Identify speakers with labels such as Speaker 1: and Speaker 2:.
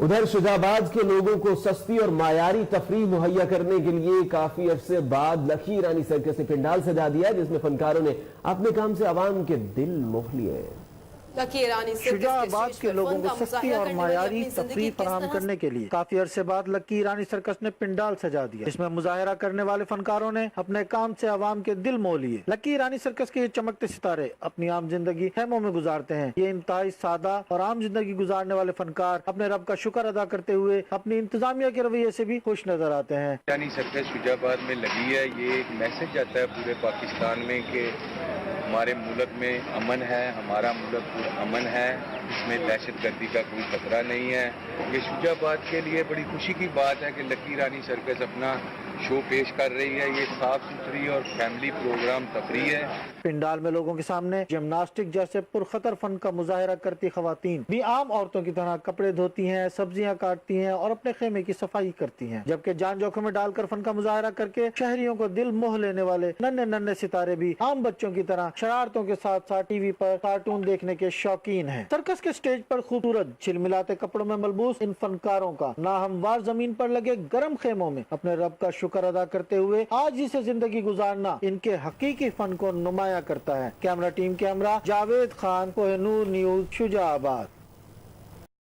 Speaker 1: ادھر شجاعباد کے لوگوں کو سستی اور معیاری تفریح مہیا کرنے کے لیے کافی عرصے بعد لکی رانی سرکس نے پنڈال سجا دیا، جس میں فنکاروں نے اپنے کام سے عوام کے دل موہ لیے۔
Speaker 2: شجاعباد کے لوگوں کو سستی اور معیاری تفریح فراہم کرنے کے لیے کافی عرصے بعد لکی رانی سرکس نے پنڈال سجا دیا، جس میں مظاہرہ کرنے والے فنکاروں نے اپنے کام سے عوام کے دل موہ لیے۔ لکی رانی سرکس کے یہ چمکتے ستارے اپنی عام زندگی خیموں میں گزارتے ہیں۔ یہ انتہائی سادہ اور عام زندگی گزارنے والے فنکار اپنے رب کا شکر ادا کرتے ہوئے اپنی انتظامیہ کے رویے سے بھی خوش نظر آتے ہیں۔
Speaker 3: رانی سرکس شجاعباد میں لگی ہے، یہ ایک میسج آتا ہے پورے پاکستان میں کہ ہمارے ملک میں امن ہے، ہمارا ملک امن ہے، اس میں دہشت گردی کا کوئی خطرہ نہیں ہے۔ یہ شجاعباد کے لیے بڑی خوشی کی بات ہے کہ لکی رانی سرکس اپنا شو پیش کر رہی ہے۔ یہ صاف ستھری اور فیملی پروگرام تفریح ہے۔
Speaker 2: پنڈال میں لوگوں کے سامنے جمناسٹک جیسے پرخطر فن کا مظاہرہ کرتی خواتین بھی عام عورتوں کی طرح کپڑے دھوتی ہیں، سبزیاں کاٹتی ہیں اور اپنے خیمے کی صفائی کرتی ہیں، جبکہ جان جوکھم میں ڈال کر فن کا مظاہرہ کر کے شہریوں کو دل موہ لینے والے ننھے ننھے ستارے بھی عام بچوں کی طرح شرارتوں کے ساتھ ساتھ ٹی وی پر کارٹون دیکھنے کے شوقین ہیں۔ سرکس کے سٹیج پر خوبصورت جھلملاتے کپڑوں میں ملبوس ان فنکاروں کا ناہموار زمین پر لگے گرم خیموں میں اپنے رب کا شکر ادا کرتے ہوئے آج ہی سے زندگی گزارنا ان کے حقیقی فن کو نمایاں کرتا ہے۔ Camera team Javed Khan, Koh Noor news, Shujabad.